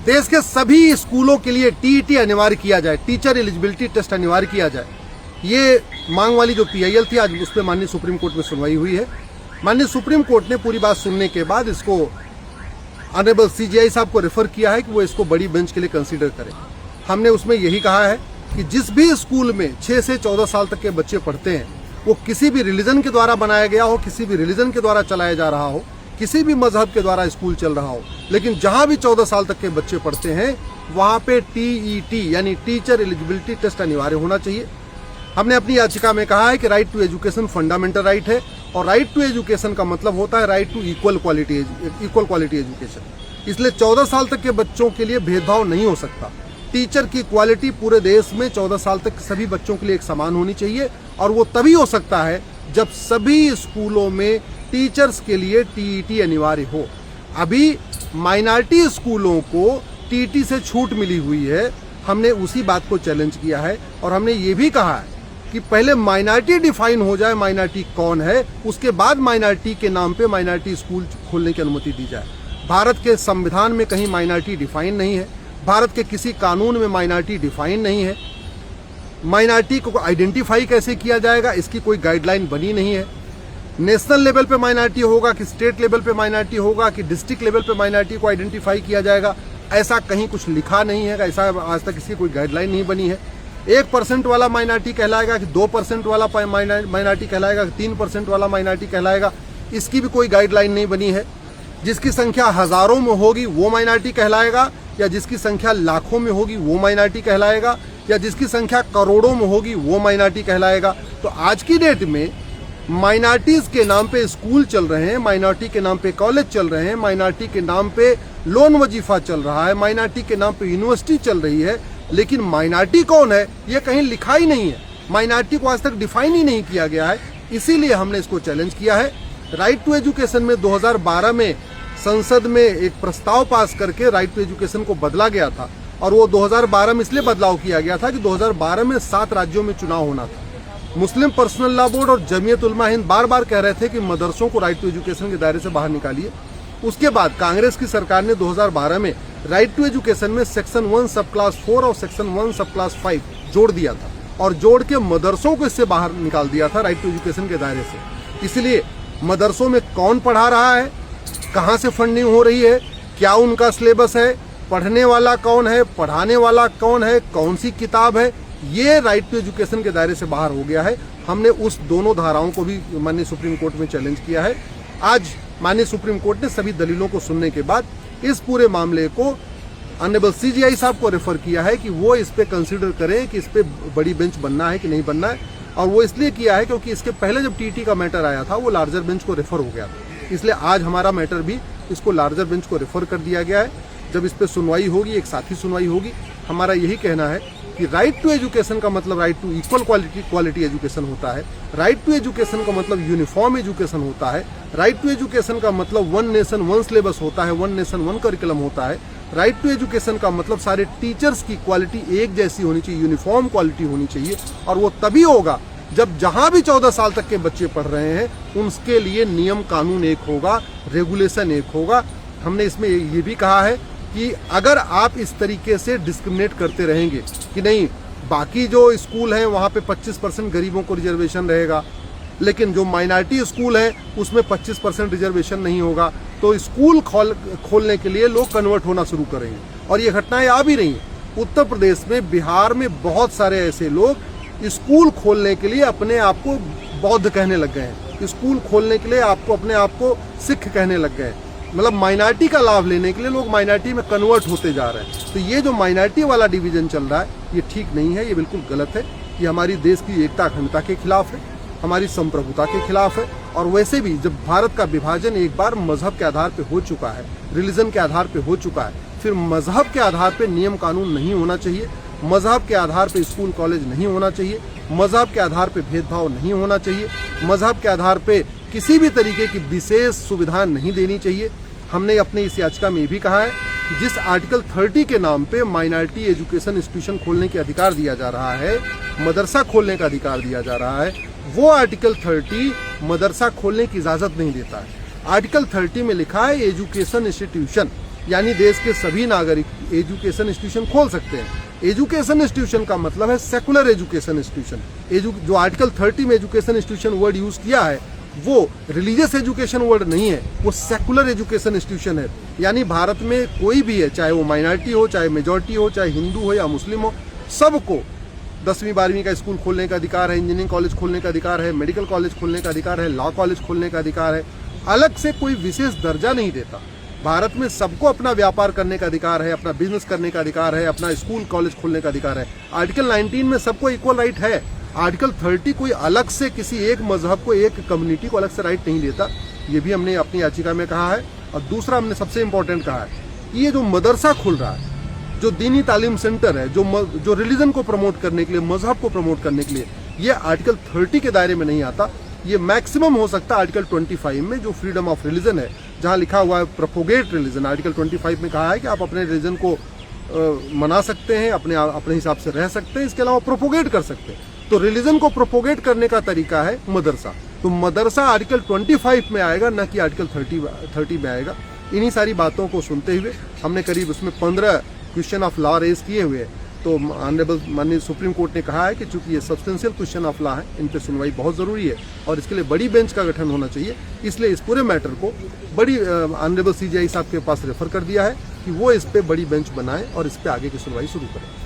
देश के सभी स्कूलों के लिए टीईटी अनिवार्य किया जाए, टीचर एलिजिबिलिटी टेस्ट अनिवार्य किया जाए। ये मांग वाली जो पीआईएल थी, आज उस पर माननीय सुप्रीम कोर्ट में सुनवाई हुई है। माननीय सुप्रीम कोर्ट ने पूरी बात सुनने के बाद इसको ऑनरेबल सीजीआई साहब को रेफर किया है कि वो इसको बड़ी बेंच के लिए कंसीडर करें। हमने उसमें यही कहा है कि जिस भी स्कूल में 6 से 14 साल तक के बच्चे पढ़ते हैं, वो किसी भी रिलीजन के द्वारा बनाया गया हो, किसी भी रिलीजन के द्वारा चलाया जा रहा हो, किसी भी मजहब के द्वारा स्कूल चल रहा हो, लेकिन जहां भी 14 साल तक के बच्चे पढ़ते हैं वहां पे टीईटी यानी टीचर एलिजिबिलिटी टेस्ट अनिवार्य होना चाहिए। हमने अपनी याचिका में कहा है कि right to education fundamental right है, और राइट टू एजुकेशन का मतलब होता है right to equal quality education. इसलिए 14 साल तक के बच्चों के लिए भेदभाव नहीं हो सकता। टीचर की क्वालिटी पूरे देश में 14 साल तक सभी बच्चों के लिए एक समान होनी चाहिए, और वो तभी हो सकता है जब सभी स्कूलों में टीचर्स के लिए टीईटी अनिवार्य हो। अभी माइनॉरिटी स्कूलों को टीईटी से छूट मिली हुई है। हमने उसी बात को चैलेंज किया है, और हमने ये भी कहा है कि पहले माइनॉरिटी डिफाइन हो जाए, माइनॉरिटी कौन है, उसके बाद माइनॉरिटी के नाम पे माइनॉरिटी स्कूल खोलने की अनुमति दी जाए। भारत के संविधान में कहीं माइनॉरिटी डिफाइन नहीं है, भारत के किसी कानून में माइनॉरिटी डिफाइन नहीं है। माइनॉरिटी को आइडेंटिफाई कैसे किया जाएगा, इसकी कोई गाइडलाइन बनी नहीं है। नेशनल लेवल पे माइनॉरिटी होगा कि स्टेट लेवल पे माइनॉरिटी होगा कि डिस्ट्रिक्ट लेवल पे माइनॉरिटी को आइडेंटिफाई किया जाएगा, ऐसा कहीं कुछ लिखा नहीं है, ऐसा आज तक इसकी कोई गाइडलाइन नहीं बनी है। 1% वाला माइनॉरिटी कहलाएगा कि 2% वाला माइनॉरिटी कहलाएगा कि 3% वाला माइनॉरिटी कहलाएगा, इसकी भी कोई गाइडलाइन नहीं बनी है। जिसकी संख्या हजारों में होगी वो माइनॉरिटी कहलाएगा, या जिसकी संख्या लाखों में होगी वो माइनॉरिटी कहलाएगा, या जिसकी संख्या करोड़ों में होगी वो माइनॉरिटी कहलाएगा। तो आज की डेट में माइनॉरिटीज के नाम पे स्कूल चल रहे हैं, माइनॉरिटी के नाम पे कॉलेज चल रहे हैं, माइनॉरिटी के नाम पे लोन वजीफा चल रहा है, माइनॉरिटी के नाम पे यूनिवर्सिटी चल रही है, लेकिन माइनॉरिटी कौन है ये कहीं लिखा ही नहीं है। माइनॉरिटी को आज तक डिफाइन ही नहीं किया गया है। इसीलिए हमने इसको चैलेंज किया है। राइट टू एजुकेशन में 2012 में संसद में एक प्रस्ताव पास करके राइट टू एजुकेशन को बदला गया था, और वो 2012 में इसलिए बदलाव किया गया था कि 2012 में 7 राज्यों में चुनाव होना था। मुस्लिम पर्सनल लॉ बोर्ड और जमीयत उलमा हिंद बार बार कह रहे थे कि मदरसों को राइट टू एजुकेशन के दायरे से बाहर निकालिए। उसके बाद कांग्रेस की सरकार ने 2012 में राइट टू एजुकेशन में सेक्शन 1 सब क्लास 4 और सेक्शन 1 सब क्लास 5 जोड़ दिया था, और जोड़ के मदरसों को इससे बाहर निकाल दिया था राइट टू एजुकेशन के दायरे से। इसलिए मदरसों में कौन पढ़ा रहा है, कहाँ से फंडिंग हो रही है, क्या उनका सिलेबस है, पढ़ने वाला कौन है, पढ़ाने वाला कौन है, कौन सी किताब है, ये राइट टू एजुकेशन के दायरे से बाहर हो गया है। हमने उस दोनों धाराओं को भी माननीय सुप्रीम कोर्ट में चैलेंज किया है। आज माननीय सुप्रीम कोर्ट ने सभी दलीलों को सुनने के बाद इस पूरे मामले को ऑनरेबल सीजीआई साहब को रेफर किया है कि वो इस पे कंसीडर करें कि इस पे बड़ी बेंच बनना है कि नहीं बनना है। और वो इसलिए किया है क्योंकि इसके पहले जब टीटी का मैटर आया था वो लार्जर बेंच को रेफर हो गया था, इसलिए आज हमारा मैटर भी इसको लार्जर बेंच को रेफर कर दिया गया है। जब इस पे सुनवाई होगी, एक साथी सुनवाई होगी, हमारा यही कहना है कि राइट टू एजुकेशन का मतलब right to equal quality education होता है। राइट टू एजुकेशन का मतलब यूनिफॉर्म एजुकेशन होता है। राइट टू एजुकेशन का मतलब 1 नेशन 1 सिलेबस होता है, 1 नेशन 1 करिकुलम होता है। राइट टू एजुकेशन का मतलब सारे टीचर्स की क्वालिटी एक जैसी होनी चाहिए, यूनिफॉर्म क्वालिटी होनी चाहिए, और वो तभी होगा जब जहां भी 14 साल तक के बच्चे पढ़ रहे हैं उनके लिए नियम कानून एक होगा, रेगुलेशन एक होगा। हमने इसमें ये भी कहा है कि अगर आप इस तरीके से डिस्क्रिमिनेट करते रहेंगे कि नहीं बाकी जो स्कूल हैं वहाँ पे 25% गरीबों को रिजर्वेशन रहेगा, लेकिन जो माइनॉरिटी स्कूल है उसमें 25% रिजर्वेशन नहीं होगा, तो स्कूल खोलने के लिए लोग कन्वर्ट होना शुरू करेंगे। और ये घटनाएं आ भी रही हैं। उत्तर प्रदेश में, बिहार में बहुत सारे ऐसे लोग स्कूल खोलने के लिए अपने आप को बौद्ध कहने लग गए हैं, स्कूल खोलने के लिए अपने आप को सिख कहने लग गए हैं। मतलब माइनॉरिटी का लाभ लेने के लिए लोग माइनॉरिटी में कन्वर्ट होते जा रहे हैं। तो ये जो माइनॉरिटी वाला डिवीजन चल रहा है ये ठीक नहीं है, ये बिल्कुल गलत है। ये हमारी देश की एकता अखंडता के खिलाफ है, हमारी संप्रभुता के खिलाफ है। और वैसे भी जब भारत का विभाजन एक बार मजहब के आधार पर हो चुका है, रिलीजन के आधार पर हो चुका है, फिर मजहब के आधार पर नियम कानून नहीं होना चाहिए, मजहब के आधार पर स्कूल कॉलेज नहीं होना चाहिए, मजहब के आधार पर भेदभाव नहीं होना चाहिए, मजहब के आधार पर किसी भी तरीके की विशेष सुविधा नहीं देनी चाहिए। हमने अपने इस याचिका में भी कहा है कि जिस आर्टिकल 30 के नाम पे माइनॉरिटी एजुकेशन इंस्टीट्यूशन खोलने के अधिकार दिया जा रहा है, मदरसा खोलने का अधिकार दिया जा रहा है, वो आर्टिकल 30 मदरसा खोलने की इजाज़त नहीं देता है। आर्टिकल 30 में लिखा है एजुकेशन इंस्टीट्यूशन, यानी देश के सभी नागरिक एजुकेशन इंस्टीट्यूशन खोल सकते हैं। एजुकेशन इंस्टीट्यूशन का मतलब है सेकुलर एजुकेशन इंस्टीट्यूशन। जो आर्टिकल 30 में एजुकेशन इंस्टीट्यूशन वर्ड यूज किया है वो रिलीजियस एजुकेशन वर्ड नहीं है, वो सेकुलर एजुकेशन इंस्टीट्यूशन है। यानी भारत में कोई भी है, चाहे वो माइनॉरिटी हो, चाहे मेजॉरिटी हो, चाहे हिंदू हो या मुस्लिम हो, सबको 10वीं 12वीं का स्कूल खोलने का अधिकार है, इंजीनियरिंग कॉलेज खोलने का अधिकार है, मेडिकल कॉलेज खोलने का अधिकार है, लॉ कॉलेज खोलने का अधिकार है। अलग से कोई विशेष दर्जा नहीं देता। भारत में सबको अपना व्यापार करने का अधिकार है, अपना बिजनेस करने का अधिकार है, अपना स्कूल कॉलेज खोलने का अधिकार है। आर्टिकल 19 में सबको इक्वल राइट है। आर्टिकल 30 कोई अलग से किसी एक मजहब को, एक कम्युनिटी को अलग से राइट नहीं देता। ये भी हमने अपनी याचिका में कहा है। और दूसरा हमने सबसे इम्पोर्टेंट कहा है, ये जो मदरसा खुल रहा है, जो दीनी तालीम सेंटर है, जो रिलीजन को प्रमोट करने के लिए, मजहब को प्रमोट करने के लिए, ये आर्टिकल 30 के दायरे में नहीं आता। ये मैक्सिमम हो सकता है आर्टिकल 25 में, जो फ्रीडम ऑफ रिलीजन है, जहां लिखा हुआ है प्रोपोगेट रिलीजन। आर्टिकल 25 में कहा है कि आप अपने रिलीजन को मना सकते हैं, अपने हिसाब से रह सकते हैं, इसके अलावा प्रोपोगेट कर सकते हैं। तो रिलीजन को प्रोपोगेट करने का तरीका है मदरसा। तो मदरसा आर्टिकल 25 में आएगा, न कि आर्टिकल 30 में आएगा। इन्हीं सारी बातों को सुनते हुए हमने करीब उसमें 15 क्वेश्चन ऑफ लॉ रेज किए हुए। तो ऑनरेबल माननीय सुप्रीम कोर्ट ने कहा है कि चूंकि ये सब्सटेंशियल क्वेश्चन ऑफ लॉ है, इन पे सुनवाई बहुत जरूरी है और इसके लिए बड़ी बेंच का गठन होना चाहिए। इसलिए इस पूरे मैटर को बड़ी ऑनरेबल CJI साहब के पास रेफर कर दिया है कि वो इस पे बड़ी बेंच बनाएं और इस पे आगे की सुनवाई शुरू करें।